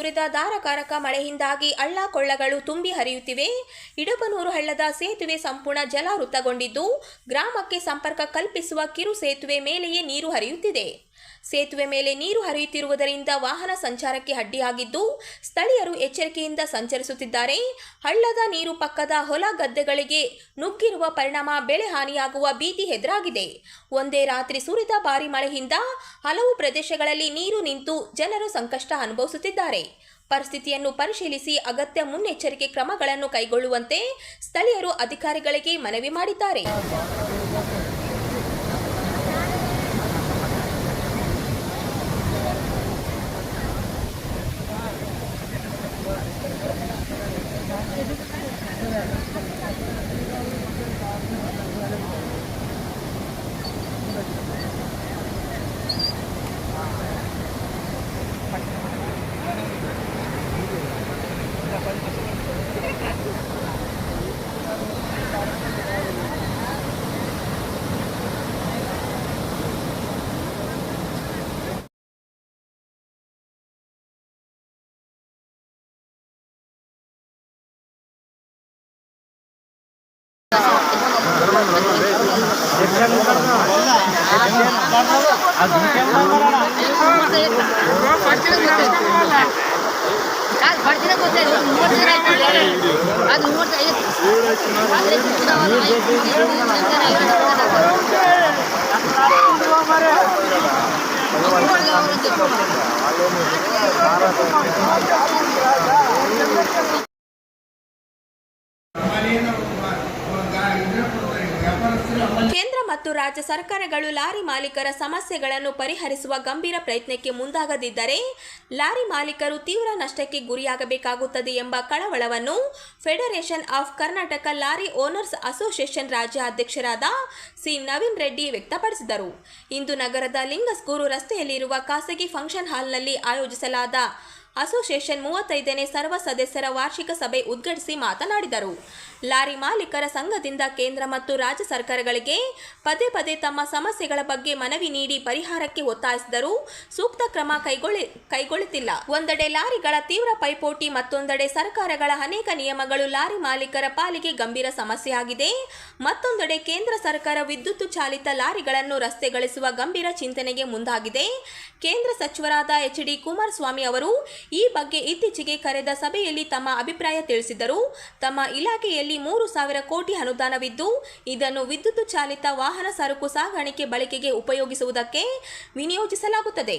ಸುರಿದ ಧಾರಾಕಾರಕ ಮಳೆಯಿಂದಾಗಿ ಹಳ್ಳ ಕೊಳ್ಳಗಳು ತುಂಬಿ ಹರಿಯುತ್ತಿವೆ. ಇಡಪನೂರು ಹಳ್ಳದ ಸೇತುವೆ ಸಂಪೂರ್ಣ ಜಲಾವೃತಗೊಂಡಿದ್ದು, ಗ್ರಾಮಕ್ಕೆ ಸಂಪರ್ಕ ಕಲ್ಪಿಸುವ ಕಿರು ಸೇತುವೆ ಮೇಲೆಯೇ ನೀರು ಹರಿಯುತ್ತಿದೆ. ಸೇತುವೆ ಮೇಲೆ ನೀರು ಹರಿಯುತ್ತಿರುವುದರಿಂದ ವಾಹನ ಸಂಚಾರಕ್ಕೆ ಅಡ್ಡಿಯಾಗಿದ್ದು, ಸ್ಥಳೀಯರು ಎಚ್ಚರಿಕೆಯಿಂದ ಸಂಚರಿಸುತ್ತಿದ್ದಾರೆ. ಹಳ್ಳದ ನೀರು ಪಕ್ಕದ ಹೊಲ ಗದ್ದೆಗಳಿಗೆ ನುಗ್ಗಿರುವ ಪರಿಣಾಮ ಬೆಳೆ ಹಾನಿಯಾಗುವ ಭೀತಿ ಎದುರಾಗಿದೆ. ಒಂದೇ ರಾತ್ರಿ ಸುರಿದ ಭಾರೀ ಮಳೆಯಿಂದ ಹಲವು ಪ್ರದೇಶಗಳಲ್ಲಿ ನೀರು ನಿಂತು ಜನರು ಸಂಕಷ್ಟ ಅನುಭವಿಸುತ್ತಿದ್ದಾರೆ. ಪರಿಸ್ಥಿತಿಯನ್ನು ಪರಿಶೀಲಿಸಿ ಅಗತ್ಯ ಮುನ್ನೆಚ್ಚರಿಕೆ ಕ್ರಮಗಳನ್ನು ಕೈಗೊಳ್ಳುವಂತೆ ಸ್ಥಳೀಯರು ಅಧಿಕಾರಿಗಳಿಗೆ ಮನವಿ ಮಾಡಿದ್ದಾರೆ. ಕೇಂದ್ರ ಮತ್ತು ರಾಜ್ಯ ಸರ್ಕಾರಗಳು ಲಾರಿ ಮಾಲೀಕರ ಸಮಸ್ಯೆಗಳನ್ನು ಪರಿಹರಿಸುವ ಗಂಭೀರ ಪ್ರಯತ್ನಕ್ಕೆ ಮುಂದಾಗದಿದ್ದರೆ ಲಾರಿ ಮಾಲೀಕರು ತೀವ್ರ ನಷ್ಟಕ್ಕೆ ಗುರಿಯಾಗಬೇಕಾಗುತ್ತದೆ ಎಂಬ ಕಳವಳವನ್ನು federation of Karnataka lorry owners association ರಾಜ್ಯ ಅಧ್ಯಕ್ಷರಾದ ಸಿ ನವೀನ್ ರೆಡ್ಡಿ ವ್ಯಕ್ತಪಡಿಸಿದರು. ಇಂದು ನಗರದ ಲಿಂಗಸ್ಗೂರು ರಸ್ತೆಯಲ್ಲಿರುವ ಖಾಸಗಿ ಫಂಕ್ಷನ್ ಹಾಲ್ನಲ್ಲಿ ಆಯೋಜಿಸಲಾದ ಅಸೋಸಿಯೇಷನ್ 35ನೇ ಸರ್ವ ಸದಸ್ಯರ ವಾರ್ಷಿಕ ಸಭೆ ಉದ್ಘಾಟಿಸಿ ಮಾತನಾಡಿದರು. ಲಾರಿ ಮಾಲೀಕರ ಸಂಘದಿಂದ ಕೇಂದ್ರ ಮತ್ತು ರಾಜ್ಯ ಸರ್ಕಾರಗಳಿಗೆ ಪದೇ ಪದೇ ತಮ್ಮ ಸಮಸ್ಯೆಗಳ ಬಗ್ಗೆ ಮನವಿ ನೀಡಿ ಪರಿಹಾರಕ್ಕೆ ಒತ್ತಾಯಿಸಿದರೂ ಸೂಕ್ತ ಕ್ರಮ ಕೈಗೊಳ್ಳುತ್ತಿಲ್ಲ. ಒಂದೆಡೆ ಲಾರಿಗಳ ತೀವ್ರ ಪೈಪೋಟಿ, ಮತ್ತೊಂದೆಡೆ ಸರ್ಕಾರಗಳ ಅನೇಕ ನಿಯಮಗಳು ಲಾರಿ ಮಾಲೀಕರ ಪಾಲಿಗೆ ಗಂಭೀರ ಸಮಸ್ಯೆಯಾಗಿದೆ. ಮತ್ತೊಂದೆಡೆ ಕೇಂದ್ರ ಸರ್ಕಾರ ವಿದ್ಯುತ್ ಚಾಲಿತ ಲಾರಿಗಳನ್ನು ರಸ್ತೆಗಳಿಸುವ ಗಂಭೀರ ಚಿಂತನೆಗೆ ಮುಂದಾಗಿದೆ. ಕೇಂದ್ರ ಸಚಿವರಾದ ಎಚ್.ಡಿ. ಕುಮಾರಸ್ವಾಮಿ ಅವರು ಈ ಬಗ್ಗೆ ಇತ್ತೀಚೆಗೆ ಕರೆದ ಸಭೆಯಲ್ಲಿ ತಮ್ಮ ಅಭಿಪ್ರಾಯ ತಿಳಿಸಿದರು. ತಮ್ಮ ಇಲಾಖೆಯಲ್ಲಿ 3,000 ಕೋಟಿ ಅನುದಾನವಿದ್ದು, ಇದನ್ನು ವಿದ್ಯುತ್ ಚಾಲಿತ ವಾಹನ ಸರಕು ಸಾಗಾಣಿಕೆ ಬಳಕೆಗೆ ಉಪಯೋಗಿಸುವುದಕ್ಕೆ ವಿನಿಯೋಗಿಸಲಾಗುತ್ತದೆ.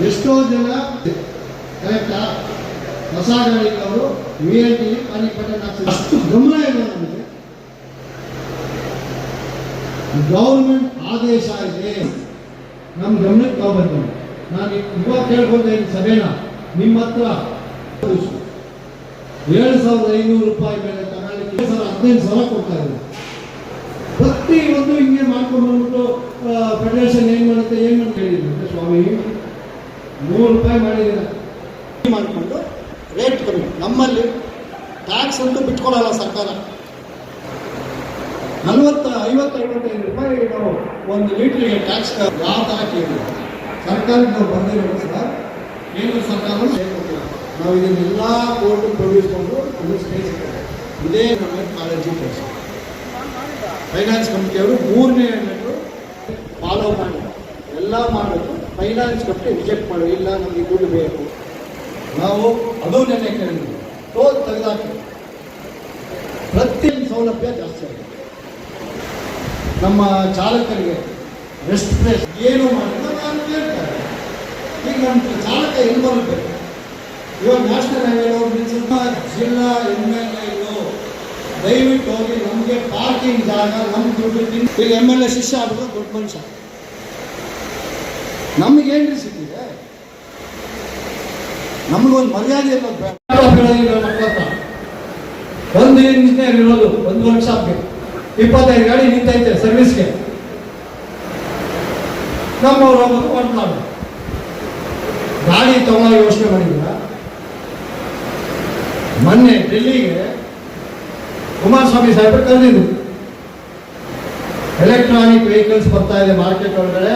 ಎಷ್ಟೋ ಜನ ಹೊಸಗಾಡಿಗಳು ವಿಐಟಿ ಅಷ್ಟು ಗಮನ ಇಲ್ಲ. ನಮಗೆ ಗೌರ್ಮೆಂಟ್ ಆದೇಶ ಇದೆ, ನಮ್ಮ ಗಮನಕ್ಕೆ ತಗೊಂಡು ನಾನು ಇವಾಗ ಕೇಳ್ಕೊಂಡೆ ಸಭೆನ ನಿಮ್ಮ ಹತ್ರ 7,500 ರೂಪಾಯಿ ಮೇಲೆ ತಗೊಳ್ಳಿಕ್ಕೆ 15,000 ಕೊಡ್ತಾ ಇದ್ದಾರೆ. ಪ್ರತಿ ಒಂದು ಹಿಂಗೆ ಮಾಡ್ಕೊಂಡು ಬಂದ್ಬಿಟ್ಟು ಫೆಡರೇಷನ್ ಏನ್ ಮಾಡುತ್ತೆ ಹೇಳಿದ್ರು ಸ್ವಾಮಿ 100 ರೂಪಾಯಿ ಮಾಡಿದ್ದೀರ ಮಾಡಿಕೊಂಡು ರೇಟ್ ಕಮ್ಮಿ. ನಮ್ಮಲ್ಲಿ ಟ್ಯಾಕ್ಸ್ ಅಂತೂ ಬಿಟ್ಕೊಳ್ಳಲ್ಲ ಸರ್ಕಾರ. 50-55 ರೂಪಾಯಿ ನಾವು 1 ಲೀಟ್ರಿಗೆ ಟ್ಯಾಕ್ಸ್ ಯಾವ ಥರ ಕೇಳಿದ್ವಿ ಸರ್ಕಾರಕ್ಕೆ ನಾವು ಬಂದಿರೋ ಸರ್. ಕೇಂದ್ರ ಸರ್ಕಾರ ನಾವು ಇದನ್ನೆಲ್ಲ ಕೋರ್ಟ್ ಪ್ರೊಡ್ಯೂಸ್ಕೊಂಡು ಇದೇ ನಮ್ಮ ಕಾಳಜಿ ಕೆಲಸ. ಫೈನಾನ್ಸ್ ಕಂಪ್ನಿಯವರು 3ನೇ ಹೆಣ್ಣು ಫಾಲೋ ಮಾಡಿ ಎಲ್ಲ ಮಾಡೋದು. ಫೈನಾನ್ಸ್ ಕಂಪ್ನಿ ರಿಜೆಕ್ಟ್ ಮಾಡಿ, ಇಲ್ಲ ನಮಗೆ ದುಡ್ಡು ಬೇಕು. ನಾವು ಅದು ನೆನ್ನೆ ಕೇಳಿದ್ವಿ, ಟೋಲ್ ತೆಗೆದಾಕಿ. ಪ್ರತಿ ಸೌಲಭ್ಯ ಜಾಸ್ತಿ ಆಗಿದೆ. ನಮ್ಮ ಚಾಲಕರಿಗೆ ರೆಸ್ಟ್ ಪ್ಲೇಸ್ ಏನು ಮಾಡಿಲ್ಲ ನಾನು ಕೇಳ್ತಾರೆ. ಈಗ ನಮ್ಮ ಚಾಲಕ ಎಲ್ಲಿ ಬರಬೇಕು? ಇವಾಗ ನ್ಯಾಷನಲ್ ಹೈವೇ ಜಿಲ್ಲಾ MLA ದಯವಿಟ್ಟು ಹೋಗಿ ನಮಗೆ ಪಾರ್ಕಿಂಗ್ ಜಾಗ ನಮ್ಮ ದುಡ್ಡು ಈಗ MLA ಶಿಷ್ಯ ಆಗೋದು ದೊಡ್ಡ ಮನುಷ್ಯ. ನಮಗೇನ್ರಿ ಸಿಕ್ಕಿದೆ? ನಮಗೊಂದು ಮರ್ಯಾದೆ ಅನ್ನೋದು ಬೇಡ. ಒಂದು ಇಂಜಿನಿಯರ್ ಇರೋದು ಒಂದು ವರ್ಕ್ಶಾಪ್ಗೆ 25 ಗಾಡಿ ನಿಂತೈತೆ ಸರ್ವಿಸ್ಗೆ. ನಮ್ಮವರು ಒಂದು ಮಾಡಿ ಗಾಡಿ ತಗೊಳ್ಳೋ ಯೋಚನೆ ಮಾಡಿದ್ರ. ಮೊನ್ನೆ ಡೆಲ್ಲಿಗೆ ಕುಮಾರಸ್ವಾಮಿ ಸಾಹೇಬರು ಕರೆದಿದ್ರು. ಎಲೆಕ್ಟ್ರಾನಿಕ್ ವೆಹಿಕಲ್ಸ್ ಬರ್ತಾ ಇದೆ ಮಾರ್ಕೆಟ್ ಒಳಗಡೆ.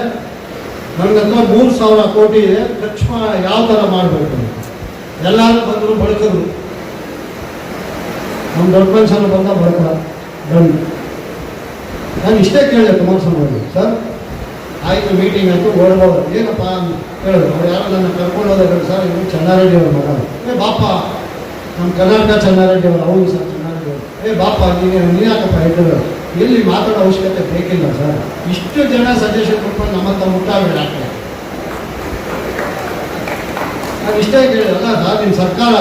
ನನ್ನ ಹತ್ರ 3,000 ಕೋಟಿ ಇದೆ, ಖರ್ಚು ಯಾವ ಥರ ಮಾಡಬೇಕು? ಎಲ್ಲರೂ ಬಂದರು ಬಳಕಿದ್ರು, ನಮ್ಮ ದೊಡ್ಡ ಮನುಷ್ಯನ ಬಂದ ಬಳಕ ಬಂದು ನಾನು ಇಷ್ಟೇ ಕೇಳಿದೆ ಕುಮಾರಸ್ವಾಮಿ ಅವರು, ಸರ್ ಆಯಿತು ಮೀಟಿಂಗ್ ಆಯಿತು ಓಡ್ಬೋದು, ಏನಪ್ಪ ಅಂತ ಹೇಳಿದ್ರು. ಅವ್ರು ಯಾರು ನನ್ನ ಕರ್ಕೊಂಡು ಹೋದಾಗ ಸರ್ ಇವರು ಚೆನ್ನಾರೆಡ್ಡಿ ಅವ್ರ ಮಗ, ಬಾಪ ನಮ್ಮ ಕರ್ನಾಟಕ ಚೆನ್ನಾರೆಡ್ಡಿ ಅವರು, ಹೌದು ಸರ್ ಚೆನ್ನಾರೆಡ್ಡಿ ಅವರು, ಬಾಪ ನೀನ್ಯಾಕಪ್ಪ ಹೇಳಿದ್ರು, ಎಲ್ಲಿ ಮಾತಾಡೋ ಅವಶ್ಯಕತೆ ಬೇಕಿಲ್ಲ ಸರ್, ಇಷ್ಟು ಜನ ಸಜೆಷನ್ ಕೊಟ್ಕೊಂಡು ನಮ್ಮಂತ ಮುಟ್ಟಾಗಬೇಡ ಹಾಕ್ತಾರೆ. ನಾನು ಇಷ್ಟೇ ಕೇಳಿದಲ್ಲ ಸರ್, ನಿಮ್ಮ ಸರ್ಕಾರ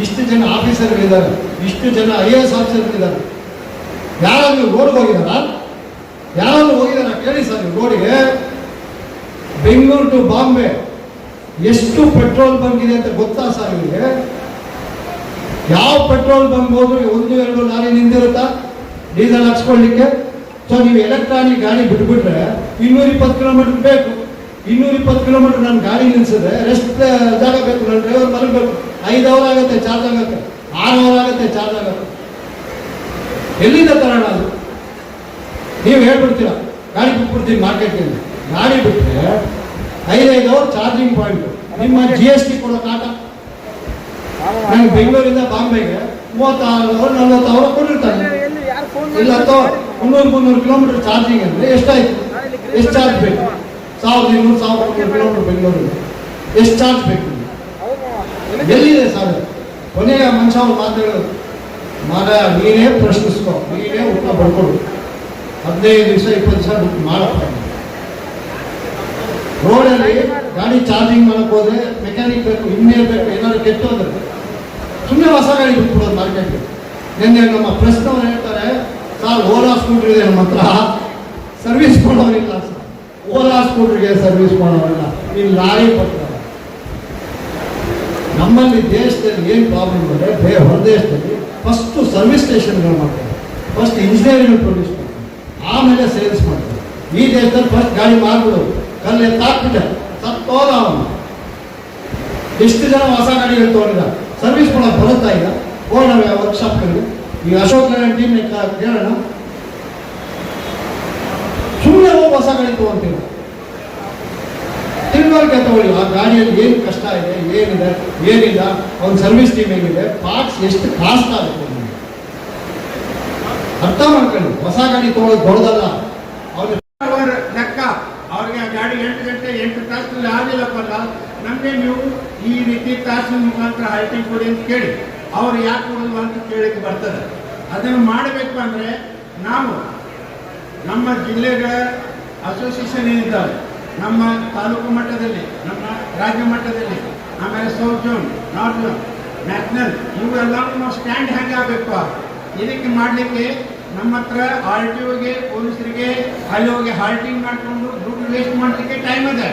ಇಷ್ಟು ಜನ ಆಫೀಸರ್ಗಳಿದ್ದಾರೆ, ಇಷ್ಟು ಜನ IAS ಆಫೀಸರ್ಗಳಿದ್ದಾರೆ, ಯಾರಾದ್ರೂ ರೋಡ್ಗೆ ಹೋಗಿದಾರ? ಯಾರಾದ್ರೂ ಹೋಗಿದಾರ ಕೇಳಿ ಸರ್. ನೀವು ರೋಡಿಗೆ ಬೆಂಗಳೂರು ಟು ಬಾಂಬೆ ಎಷ್ಟು ಪೆಟ್ರೋಲ್ ಬಂಕ್ ಇದೆ ಅಂತ ಗೊತ್ತಾ ಸರ್ ನಿಮಗೆ? ಯಾವ ಪೆಟ್ರೋಲ್ ಬಂಕ್ ಹೋದ್ರು 1-2 ಲಾರಿ ನಿಂದಿರುತ್ತಾ ಡೀಸೆಲ್ ಹಾಕ್ಸ್ಕೊಳ್ಳಿಕ್ಕೆ? ಸೊ ನೀವು ಎಲೆಕ್ಟ್ರಾನಿಕ್ ಗಾಡಿ ಬಿಟ್ಬಿಟ್ರೆ 220 ಕಿಲೋಮೀಟರ್ ಬೇಕು. 220 ಕಿಲೋಮೀಟರ್ ನಾನು ಗಾಡಿ ನಿಲ್ಸಿದ್ರೆ ರೆಸ್ಟ್ ಜಾಗ ಬೇಕು, ನನ್ನ ಡ್ರೈವರ್ ಮಲಗಬೇಕು. 5 ಅವರ್ ಆಗುತ್ತೆ ಚಾರ್ಜ್ ಆಗುತ್ತೆ, 6 ಅವರ್ ಆಗುತ್ತೆ ಚಾರ್ಜ್ ಆಗುತ್ತೆ. ಎಲ್ಲಿಂದ ತರೋಣ ಅದು? ನೀವು ಹೇಳ್ಬಿಡ್ತೀರಾ ಗಾಡಿ ಬಿಟ್ಬಿಡ್ತೀನಿ ಮಾರ್ಕೆಟ್ಗೆ. ಗಾಡಿ ಬಿಟ್ಟರೆ 5 ಅವರ್ ಚಾರ್ಜಿಂಗ್ ಪಾಯಿಂಟ್. ನಿಮ್ಮ GST ಕೊಡೋ ಕಾಟ. ನಾನು ಬೆಂಗಳೂರಿಂದ ಬಾಂಬೆಗೆ 36 ಅವರ್ 40 ಅವರ್ ಕೊಟ್ಟಿರ್ತಾನೆ. ಇಲ್ಲ 300-300 ಕಿಲೋಮೀಟರ್ ಚಾರ್ಜಿಂಗ್ ಅಂದರೆ ಎಷ್ಟಾಯ್ತು? ಎಷ್ಟು ಚಾರ್ಜ್ ಬೇಕು? 1,200-1,300 ಕಿಲೋಮೀಟರ್ ಬೆಂಗಳೂರಿಗೆ ಎಷ್ಟು ಚಾರ್ಜ್ ಬೇಕು? ಎಲ್ಲಿದೆ ಸರ್? ಕೊನೆಯ ಮನುಷ್ಯ ಅವ್ರು ಮಾತಾಡೋದು, ಮಗ ನೀನೇ ಪ್ರಶ್ನಿಸ್ಕೋ, ನೀನೇ ಉತ್ತರ ಬರ್ಕೊಡು, 15 ದಿವಸ 20 ದಿವಸ ಮಾಡಪ್ಪ. ರೋಡಲ್ಲಿ ಗಾಡಿ ಚಾರ್ಜಿಂಗ್ ಮಾಡಕ್ಕೆ ಹೋದ್ರೆ ಮೆಕ್ಯಾನಿಕ್ ಬೇಕು, ಇಂಜಿನಿಯರ್ ಬೇಕು, ಏನಾದ್ರು ಕೆಟ್ಟೋದ್ರೆ ಸುಮ್ಮನೆ ಹೊಸ ಗಾಡಿ ಬಿಟ್ಬಿಡೋದು ಮಾರ್ಕೆಟ್ಗೆ. ನಿನ್ನೆ ನಮ್ಮ ಪ್ರೆಸ್ನವ್ರು ಹೇಳ್ತಾರೆ, ಸರ್ ಓಲಾ ಸ್ಕೂಟ್ರ್ ಇದೆ ನಮ್ಮ ಹತ್ರ, ಸರ್ವಿಸ್ ಮಾಡೋರಿಲ್ಲ ಸರ್. ಓಲಾ ಸ್ಕೂಟ್ರಿಗೆ ಸರ್ವಿಸ್ ಮಾಡೋರಿಲ್ಲ, ಈ ಲಾರಿ ಬರ್ತಾರೆ. ನಮ್ಮಲ್ಲಿ ದೇಶದಲ್ಲಿ ಏನು ಪ್ರಾಬ್ಲಮ್ ಅಂದರೆ, ಹೊರ ದೇಶದಲ್ಲಿ ಫಸ್ಟು ಸರ್ವಿಸ್ ಸ್ಟೇಷನ್ಗಳು ಮಾಡ್ತಾರೆ, ಫಸ್ಟ್ ಇಂಜಿನಿಯರಿಂಗ್ ಪ್ರೊಡ್ಯೂಸ್ ಮಾಡ್ತಾರೆ, ಆಮೇಲೆ ಸೇಲ್ಸ್ ಮಾಡ್ತಾರೆ. ಈ ದೇಶದಲ್ಲಿ ಫಸ್ಟ್ ಗಾಡಿ ಮಾರ್ಬಿಡೋದು, ಕಲ್ಲು ಎತ್ತಾಕ್ಬಿಟ್ಟೆ ಸತ್ತೋದ ಅವನು. ಎಷ್ಟು ಜನ ಹೊಸ ಗಾಡಿಗಳು ತಗೊಂಡಿಲ್ಲ, ಸರ್ವಿಸ್ ಮಾಡೋದು ಬರುತ್ತಾ ಇಲ್ಲ? ಹೋಗೋಣ ವರ್ಕ್ಶಾಪ್ಗಳಿಗೆ. ಈಗ ಅಶೋಕ್ ಲೇಲ್ಯಾಂಡ್ ಟೀಮ್ ಕೇಳೋಣ, ಸುಮ್ಮನೆ ಹೋಗಿ ಹೊಸ ಗಾಡಿ ತಗೊಂತೀವಿ. ತಿಳುವಳಿಕೆ ತಗೊಳ್ಳಿ, ಆ ಗಾಡಿಯಲ್ಲಿ ಏನು ಕಷ್ಟ ಇದೆ, ಏನಿದೆ ಏನಿಲ್ಲ, ಅವ್ನ ಸರ್ವಿಸ್ ಟೀಮ್ ಹೇಗಿದೆ, ಪಾರ್ಟ್ಸ್ ಎಷ್ಟು ಕಾಸ್ಟ್ ಆಗುತ್ತೆ ಅರ್ಥ ಮಾಡ್ಕೊಳ್ಳಿ. ಹೊಸ ಗಾಡಿ ತಗೊಳ್ಳೋದು ದೊಡ್ಡದಲ್ಲ. ಅವ್ರ ಲೆಕ್ಕ ಅವ್ರಿಗೆ ಆ ಗಾಡಿ 8 ಗಂಟೆ 8 ತಾಸಿನಲ್ಲಿ ಆಗಿಲ್ಲಪ್ಪಲ್ಲ, ನಮಗೆ ನೀವು ಈ ರೀತಿ ತಾಸಿನ ಮುಖಾಂತರ ಹೈಟಿಂಗ್ ಕೊಡಿ ಅಂತ ಕೇಳಿ, ಅವ್ರು ಯಾಕೆ ಕೊಡೋದು ಅಂತ ಕೇಳಿಕ್ಕೆ ಬರ್ತದೆ. ಅದನ್ನು ಮಾಡಬೇಕು ಅಂದರೆ ನಾವು ನಮ್ಮ ಜಿಲ್ಲೆಗಳ ಅಸೋಸಿಯೇಷನ್ ಏನಿದ್ದಾವೆ, ನಮ್ಮ ತಾಲೂಕು ಮಟ್ಟದಲ್ಲಿ, ನಮ್ಮ ರಾಜ್ಯ ಮಟ್ಟದಲ್ಲಿ, ಆಮೇಲೆ south zone, north zone, national, ಇವೆಲ್ಲ ನಾವು ಸ್ಟ್ಯಾಂಡ್ ಹೇಗೆ ಆಗಬೇಕು? ಇದಕ್ಕೆ ಮಾಡಲಿಕ್ಕೆ ನಮ್ಮ ಹತ್ರ RTOಗೆ ಪೊಲೀಸರಿಗೆ ಅಲ್ಲಿ ಹೋಗಿ ಹಾಲ್ಟಿಂಗ್ ಮಾಡಿಕೊಂಡು ದುಡ್ಡು ವೇಸ್ಟ್ ಮಾಡಲಿಕ್ಕೆ ಟೈಮ್ ಇದೆ.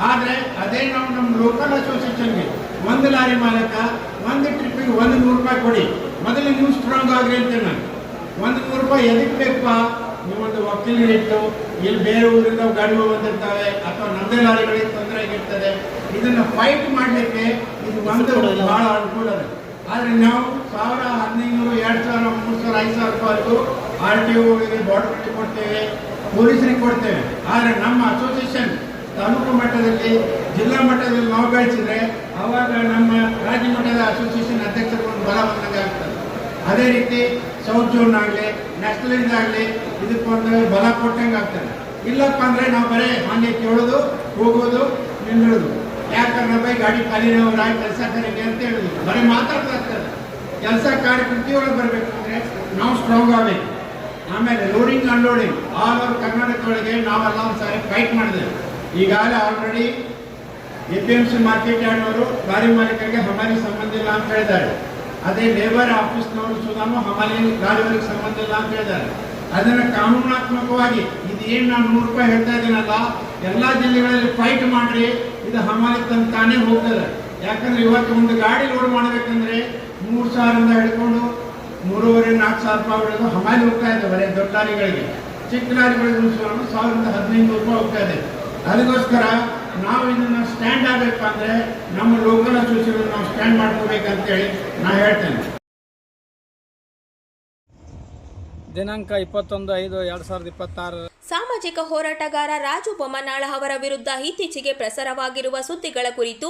ಆದರೆ ಅದೇ ನಾವು ನಮ್ಮ ಲೋಕಲ್ ಅಸೋಸಿಯೇಷನ್ಗೆ ಒಂದು ಲಾರಿ ಮಾಲಕ ಒಂದು ಟ್ರಿಪ್ಪಿಗೆ 100 ರೂಪಾಯಿ ಕೊಡಿ, ಮೊದಲು ನೀವು ಸ್ಟ್ರಾಂಗ್ ಆಗ್ರಿ ಅಂತೇನೆ ನಾನು. 100 ರೂಪಾಯಿ ಎದಕ್ಕೆ ಬೇಕಪ್ಪ? ನೀವೊಂದು ವಕೀಲರಿಟ್ಟು ಇಲ್ಲಿ ಬೇರೆ ಊರಿಂದ ಗಾಡಿ ಬಂದಿರ್ತಾವೆ, ಅಥವಾ ನಮ್ಮದೇ ಲಾರಿಗಳಿಗೆ ತೊಂದರೆ ಆಗಿರ್ತದೆ. ಇದನ್ನು ಫೈಟ್ ಮಾಡಲಿಕ್ಕೆ ಇದು ಒಂದು ಭಾಳ ಅನುಕೂಲ ಇದೆ. ಆದರೆ ನಾವು 1,000, 1,500, 2,000, 3,000, 5,000 ರೂಪಾಯಿಗೂ RTOಗಳಿಗೆ ಬಾರ್ಡರ್ಗೆ ಕೊಡ್ತೇವೆ, ಪೊಲೀಸರಿಗೆ ಕೊಡ್ತೇವೆ. ಆದರೆ ನಮ್ಮ ಅಸೋಸಿಯೇಷನ್ ತಾಲೂಕು ಮಟ್ಟದಲ್ಲಿ, ಜಿಲ್ಲಾ ಮಟ್ಟದಲ್ಲಿ ನಾವು ಬೆಳೆಸಿದ್ರೆ ಆವಾಗ ನಮ್ಮ ರಾಜ್ಯ ಮಟ್ಟದ ಅಸೋಸಿಯೇಷನ್ ಅಧ್ಯಕ್ಷರು ಒಂದು ಬಲ ಬಂದಂಗೆ ಆಗ್ತದೆ. ಅದೇ ರೀತಿ ಸೌತ್ ಝೋನ್ ಆಗಲಿ, ನ್ಯಾಷನಲೈಸ್ ಆಗಲಿ, ಇದಕ್ಕೊಂದು ಬಲ ಕೊಟ್ಟಂಗೆ ಆಗ್ತದೆ. ಇಲ್ಲಪ್ಪ ಅಂದರೆ ನಾವು ಬರೀ ಹಾಗೆ ಕೇಳೋದು, ಹೋಗೋದು, ನಿಲ್ಲೋದು. ಯಾಕಂದ್ರೆ ಬೈ ಗಾಡಿ ಖಾಲಿನವ್ರು ಆಗಿ ಕೆಲಸ ಕಾರ್ಯಕ್ಕೆ ಅಂತ ಹೇಳೋದು, ಬರೀ ಮಾತಾಡ್ತಾ ಇರ್ತದೆ. ಕೆಲಸ ಕಾರ್ಯ ಕೃತಿಯೊಳಗೆ ಬರಬೇಕಂದ್ರೆ ನಾವು ಸ್ಟ್ರಾಂಗ್ ಆಗಬೇಕು. ಆಮೇಲೆ ಲೋಡಿಂಗ್ ಅನ್ಲೋಡಿಂಗ್ ಆಲ್ ಓವರ್ ಕರ್ನಾಟಕದೊಳಗೆ ನಾವೆಲ್ಲ ಒಂದು ಸಾರಿ ಫೈಟ್ ಮಾಡಿದ್ದೇವೆ. ಈಗಾಗಲೇ ಆಲ್ರೆಡಿ APMC ಮಾರ್ಕೆಟ್ ಯಾರ್ಡ್ನವರು ಲಾರಿ ಮಾಲೀಕರಿಗೆ ಹಮಾಲಿ ಸಂಬಂಧ ಇಲ್ಲ ಅಂತ ಹೇಳಿದ್ದಾರೆ. ಅದೇ ಲೇಬರ್ ಆಫೀಸ್ನವರು ಸುಧಾಮ ಹಮಾಲಿ ಲಾರಿವರಿಗೆ ಸಂಬಂಧ ಇಲ್ಲ ಅಂತ ಹೇಳಿದ್ದಾರೆ. ಅದನ್ನು ಕಾನೂನಾತ್ಮಕವಾಗಿ ಇದೇನು ನಾನು 100 ರೂಪಾಯಿ ಹೇಳ್ತಾ ಇದ್ದೀನಲ್ಲ, ಎಲ್ಲ ಜಿಲ್ಲೆಗಳಲ್ಲಿ ಫೈಟ್ ಮಾಡ್ರಿ, ಇದು ಹಮಾಲಿ ತಾನೇ ಹೋಗ್ತದೆ. ಯಾಕಂದ್ರೆ ಇವತ್ತು ಒಂದು ಗಾಡಿ ಲೋಡ್ ಮಾಡಬೇಕಂದ್ರೆ 3,000ರಿಂದ ಹಿಡ್ಕೊಂಡು 3,500-4,000 ರೂಪಾಯಿ ಹೊಡೆದು ಹಮಾಲಿ ಹೋಗ್ತಾ ಇದೆ ಬರೀ ದೊಡ್ಡ ಲಾರಿಗಳಿಗೆ. ಚಿಕ್ಕ ಲಾರಿಗಳಿಗೆ 1,000-1,500 ರೂಪಾಯಿ ಹೋಗ್ತಾ ಇದೆ. ಅದಕ್ಕೋಸ್ಕರ ನಾವು ಇದನ್ನು ಸ್ಟ್ಯಾಂಡ್ ಆಗಬೇಕು ಅಂದರೆ ನಮ್ಮ ಲೋಕಲ್ ಅಸೋಸಿಯೇಷನ್ ನಾವು ಸ್ಟ್ಯಾಂಡ್ ಮಾಡ್ಕೋಬೇಕಂತೇಳಿ ನಾನು ಹೇಳ್ತೇನೆ. ದಿನಾಂಕ 21/5/2026. ಸಾಮಾಜಿಕ ಹೋರಾಟಗಾರ ರಾಜು ಬೊಮ್ಮನಾಳ ಅವರ ವಿರುದ್ಧ ಇತ್ತೀಚೆಗೆ ಪ್ರಸಾರವಾಗಿರುವ ಸುದ್ದಿಗಳ ಕುರಿತು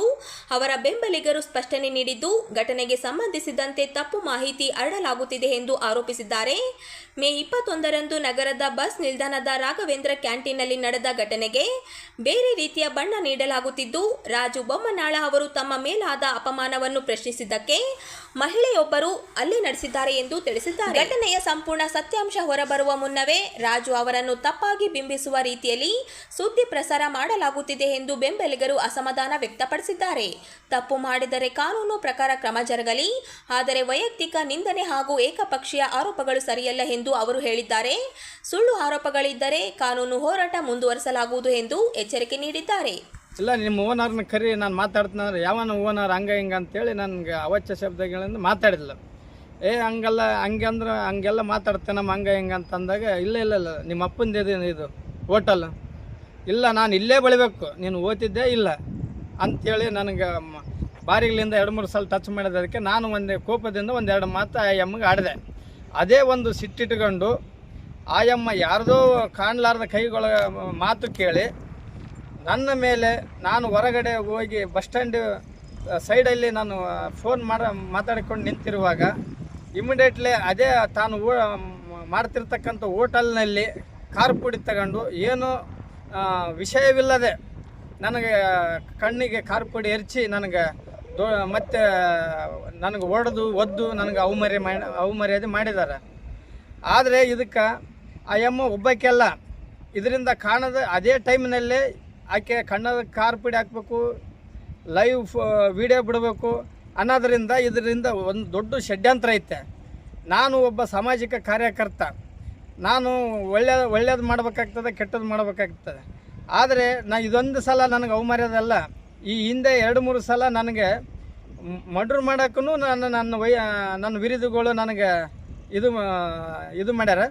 ಅವರ ಬೆಂಬಲಿಗರು ಸ್ಪಷ್ಟನೆ ನೀಡಿದ್ದು, ಘಟನೆಗೆ ಸಂಬಂಧಿಸಿದಂತೆ ತಪ್ಪು ಮಾಹಿತಿ ಹರಡಲಾಗುತ್ತಿದೆ ಎಂದು ಆರೋಪಿಸಿದ್ದಾರೆ. ಮೇ 21ರಂದು ನಗರದ ಬಸ್ ನಿಲ್ದಾಣದ ರಾಘವೇಂದ್ರ ಕ್ಯಾಂಟೀನ್ನಲ್ಲಿ ನಡೆದ ಘಟನೆಗೆ ಬೇರೆ ರೀತಿಯ ಬಣ್ಣ ನೀಡಲಾಗುತ್ತಿದ್ದು, ರಾಜು ಬೊಮ್ಮನಾಳ ಅವರು ತಮ್ಮ ಮೇಲಾದ ಅಪಮಾನವನ್ನು ಪ್ರಶ್ನಿಸಿದ್ದಕ್ಕೆ ಮಹಿಳೆಯೊಬ್ಬರು ಹಲ್ಲೆ ನಡೆಸಿದ್ದಾರೆ ಎಂದು ತಿಳಿಸಿದ್ದಾರೆ. ಘಟನೆಯ ಸಂಪೂರ್ಣ ಸತ್ಯಾಂಶ ಹೊರಬರುವ ಮುನ್ನವೇ ರಾಜು ಅವರನ್ನು ತಪ್ಪಾಗಿ ಬಿಂಬಿಸುವ ರೀತಿಯಲ್ಲಿ ಸುದ್ದಿ ಪ್ರಸಾರ ಮಾಡಲಾಗುತ್ತಿದೆ ಎಂದು ಬೆಂಬಲಿಗರು ಅಸಮಾಧಾನ ವ್ಯಕ್ತಪಡಿಸಿದ್ದಾರೆ. ತಪ್ಪು ಮಾಡಿದರೆ ಕಾನೂನು ಪ್ರಕಾರ ಕ್ರಮ ಜರುಗಲಿ, ಆದರೆ ವೈಯಕ್ತಿಕ ನಿಂದನೆ ಹಾಗೂ ಏಕಪಕ್ಷೀಯ ಆರೋಪಗಳು ಸರಿಯಲ್ಲ ಎಂದು ಅವರು ಹೇಳಿದ್ದಾರೆ. ಸುಳ್ಳು ಆರೋಪಗಳಿದ್ದರೆ ಕಾನೂನು ಹೋರಾಟ ಮುಂದುವರಿಸಲಾಗುವುದು ಎಂದು ಎಚ್ಚರಿಕೆ ನೀಡಿದ್ದಾರೆ. ಇಲ್ಲ, ನಿಮ್ಮ ಓನರ್ನ ಕರಿ, ನಾನು ಮಾತಾಡ್ತೀನಿ ಯಾವನ ಓನರ್ ಹಿಂಗೆ ಅಂತೇಳಿ ನನಗೆ ಅವಾಚ್ಯ ಶಬ್ದಗಳಿಂದ ಮಾತಾಡಿಲ್ಲ. ಹಂಗಲ್ಲ, ಹಂಗೆಲ್ಲ ಮಾತಾಡ್ತೇನೆ ನಮ್ಮ ಹಿಂಗೆ ಅಂತಂದಾಗ, ಇಲ್ಲ ನಿಮ್ಮ ಅಪ್ಪಂದು ಇದು ಹೋಟಲ್ ಇಲ್ಲ, ನಾನು ಇಲ್ಲೇ ಬೆಳಿಬೇಕು, ನೀನು ಓದ್ತಿದ್ದೇ ಇಲ್ಲ ಅಂಥೇಳಿ ನನಗೆ ಬಾರಿಗಳಿಂದ 2-3 ಸಲ ಟಚ್ ಮಾಡಿದ್ದಕ್ಕೆ ನಾನು ಒಂದು ಕೋಪದಿಂದ 1-2 ಮಾತು ಆಯಮ್ಮಗೆ ಆಡಿದೆ. ಅದೇ ಒಂದು ಸಿಟ್ಟಿಟ್ಕೊಂಡು ಆಯಮ್ಮ ಯಾರ್ದೋ ಕಾಣಲಾರ್ದ ಕೈಗಳ ಮಾತು ಕೇಳಿ ನನ್ನ ಮೇಲೆ, ನಾನು ಹೊರಗಡೆ ಹೋಗಿ ಬಸ್ ಸ್ಟ್ಯಾಂಡ್ ಸೈಡಲ್ಲಿ ನಾನು ಫೋನ್ ಮಾತಾಡಿಕೊಂಡು ನಿಂತಿರುವಾಗ ಇಮಿಡಿಯೇಟ್ಲಿ ಅದೇ ತಾನು ಮಾಡ್ತಿರ್ತಕ್ಕಂಥ ಹೋಟೆಲ್ನಲ್ಲಿ ಕಾರ್ ಪುಡಿ ತಗೊಂಡು ಏನು ವಿಷಯವಿಲ್ಲದೆ ನನಗೆ ಕಣ್ಣಿಗೆ ಕಾರ್ ಪುಡಿ ಎರಚಿ ನನಗೆ ಮತ್ತೆ ನನಗೆ ಒದ್ದು ನನಗೆ ಅವಮರ್ಯಾದೆ ಮಾಡಿದ್ದಾರೆ. ಆದರೆ ಇದಕ್ಕೆ ಆಯಮ್ಮ ಒಬ್ಬಕ್ಕೆಲ್ಲ ಇದರಿಂದ ಕಾಣದ ಅದೇ ಟೈಮ್ನಲ್ಲೇ ಆಕೆ ಕಣ್ಣದ ಕಾರ್ ಪುಡಿ ಹಾಕಬೇಕು, ಲೈವ್ ವಿಡಿಯೋ ಬಿಡಬೇಕು ಅನ್ನೋದರಿಂದ ಇದರಿಂದ ಒಂದು ದೊಡ್ಡ ಷಡ್ಯಂತ್ರ ಐತೆ. ನಾನು ಒಬ್ಬ ಸಾಮಾಜಿಕ ಕಾರ್ಯಕರ್ತ, ನಾನು ಒಳ್ಳೇದು ಮಾಡಬೇಕಾಗ್ತದೆ, ಕೆಟ್ಟದ್ದು ಮಾಡಬೇಕಾಗ್ತದೆ. ಆದರೆ ಇದೊಂದು ಸಲ ನನಗೆ ಅವಮರ್ಯಾದಲ್ಲ, ಈ ಹಿಂದೆ 2-3 ಸಲ ನನಗೆ ಮರ್ಡ್ರ್ ಮಾಡೋಕ್ಕೂ ನನ್ನ ವಿರೋಧಿಗಳು ನನಗೆ ಇದು ಮಾಡ್ಯಾರ,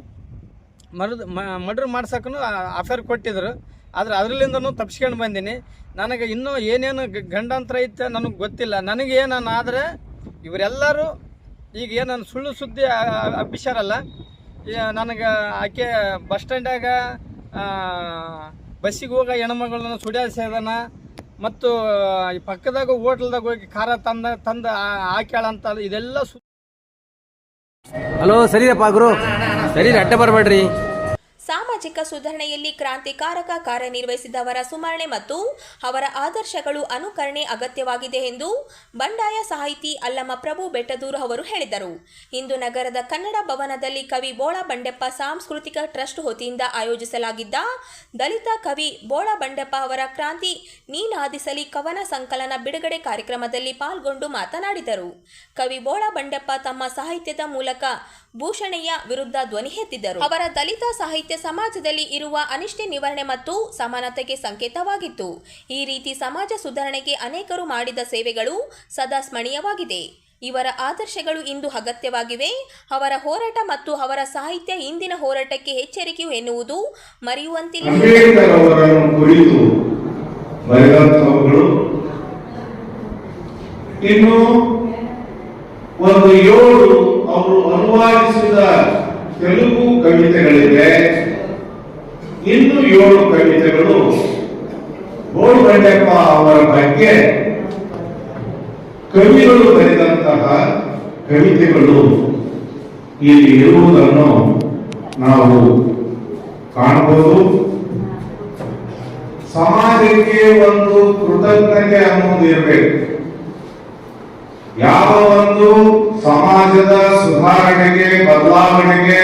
ಮರ್ಡ್ರ್ ಮಾಡ್ಸೋಕ್ಕೂ ಆಫರ್ ಕೊಟ್ಟಿದ್ರು. ಆದರೆ ಅದರಲ್ಲಿಂದನೂ ತಪ್ಪಿಸ್ಕೊಂಡು ಬಂದೀನಿ. ನನಗೆ ಇನ್ನೂ ಏನೇನು ಗಂಡಾಂತರ ಐತೆ ನನಗೆ ಗೊತ್ತಿಲ್ಲ. ನನಗೇನಾನು ಆದರೆ ಇವರೆಲ್ಲರೂ ಈಗ ಏನನ್ನು ಸುಳ್ಳು ಸುದ್ದಿ ಹಬ್ಬಿಸ್ಯಾರಲ್ಲ, ನನಗೆ ಆಕೆ ಬಸ್ ಸ್ಟ್ಯಾಂಡಾಗ ಬಸ್ಸಿಗೆ ಹೋಗೋ ಹೆಣ್ಮಗಳನ್ನ ಸುಡಿಯೋದನ ಮತ್ತು ಈ ಪಕ್ಕದಾಗ ಹೋಟ್ಲ್ದಾಗ ಹೋಗಿ ಖಾರ ತಂದು ಹಾಕ್ಯಾಳಂತ ಇದೆಲ್ಲ ಹಲೋ, ಸರಿಯಪ್ಪ ಗುರು, ಸರಿ, ಅಡ್ಡ ಬರಬೇಡ್ರಿ. ಸಾಮಾಜಿಕ ಸುಧಾರಣೆಯಲ್ಲಿ ಕ್ರಾಂತಿಕಾರಕ ಕಾರ್ಯನಿರ್ವಹಿಸಿದವರ ಸ್ಮರಣೆ ಮತ್ತು ಅವರ ಆದರ್ಶಗಳು ಅನುಕರಣೆ ಅಗತ್ಯವಾಗಿದೆ ಎಂದು ಬಂಡಾಯ ಸಾಹಿತಿ ಅಲ್ಲಮ ಪ್ರಭು ಬೆಟ್ಟದೂರು ಅವರು ಹೇಳಿದರು. ಇಂದು ನಗರದ ಕನ್ನಡ ಭವನದಲ್ಲಿ ಕವಿ ಬೋಳ ಬಂಡೆಪ್ಪ ಸಾಂಸ್ಕೃತಿಕ ಟ್ರಸ್ಟ್ ವತಿಯಿಂದ ಆಯೋಜಿಸಲಾಗಿದ್ದ ದಲಿತ ಕವಿ ಬೋಳ ಬಂಡೆಪ್ಪ ಅವರ ಕ್ರಾಂತಿ ನೀನಾದಿಸಲಿ ಕವನ ಸಂಕಲನ ಬಿಡುಗಡೆ ಕಾರ್ಯಕ್ರಮದಲ್ಲಿ ಪಾಲ್ಗೊಂಡು ಮಾತನಾಡಿದರು. ಕವಿ ಬೋಳ ಬಂಡೆಪ್ಪ ತಮ್ಮ ಸಾಹಿತ್ಯದ ಮೂಲಕ ಭೂಷಣೆಯ ವಿರುದ್ಧ ಧ್ವನಿ ಎತ್ತಿದ್ದರು. ಅವರ ದಲಿತ ಸಾಹಿತ್ಯ ಸಮಾಜದಲ್ಲಿ ಇರುವ ಅನಿಷ್ಠೆ ನಿವಾರಣೆ ಮತ್ತು ಸಮಾನತೆಗೆ ಸಂಕೇತವಾಗಿತ್ತು. ಈ ರೀತಿ ಸಮಾಜ ಸುಧಾರಣೆಗೆ ಅನೇಕರು ಮಾಡಿದ ಸೇವೆಗಳು ಸದಾ ಸ್ಮರಣೀಯವಾಗಿದೆ. ಇವರ ಆದರ್ಶಗಳು ಇಂದು ಅಗತ್ಯವಾಗಿವೆ. ಅವರ ಹೋರಾಟ ಮತ್ತು ಅವರ ಸಾಹಿತ್ಯ ಇಂದಿನ ಹೋರಾಟಕ್ಕೆ ಎಚ್ಚರಿಕೆಯು ಎನ್ನುವುದು ಮರೆಯುವಂತಿಲ್ಲ. ಇನ್ನು ಒಂದು 7 ಅವರು ಅನುವಾದಿಸಿದ ತೆಲುಗು ಕವಿತೆಗಳಿವೆ. ಇನ್ನು 7 ಕವಿತೆಗಳು ಬೋಳ ಬಂಡೆಪ್ಪ ಅವರ ಬಗ್ಗೆ ಕವಿಗಳು ಬರೆದಂತಹ ಕವಿತೆಗಳು ಇಲ್ಲಿ ಇರುವುದನ್ನು ನಾವು ಕಾಣಬಹುದು. ಸಮಾಜಕ್ಕೆ ಒಂದು ಕೃತಜ್ಞತೆ ಅನ್ನೋದು ಇರಬೇಕು. ಯಾವ ಒಂದು ಸಮಾಜದ ಸುಧಾರಣೆಗೆ, ಬದಲಾವಣೆಗೆ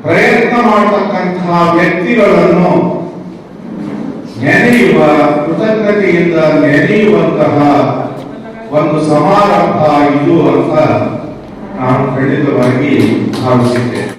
ಪ್ರಯತ್ನ ಮಾಡತಕ್ಕಂತಹ ವ್ಯಕ್ತಿಗಳನ್ನು ನೆನೆಯುವ, ಕೃತಜ್ಞತೆಯಿಂದ ನೆನೆಯುವಂತಹ ಒಂದು ಸಮಾರಂಭ ಇದು ಅಂತ ನಾನು ಖಂಡಿತವಾಗಿ ಭಾವಿಸಿದ್ದೇನೆ.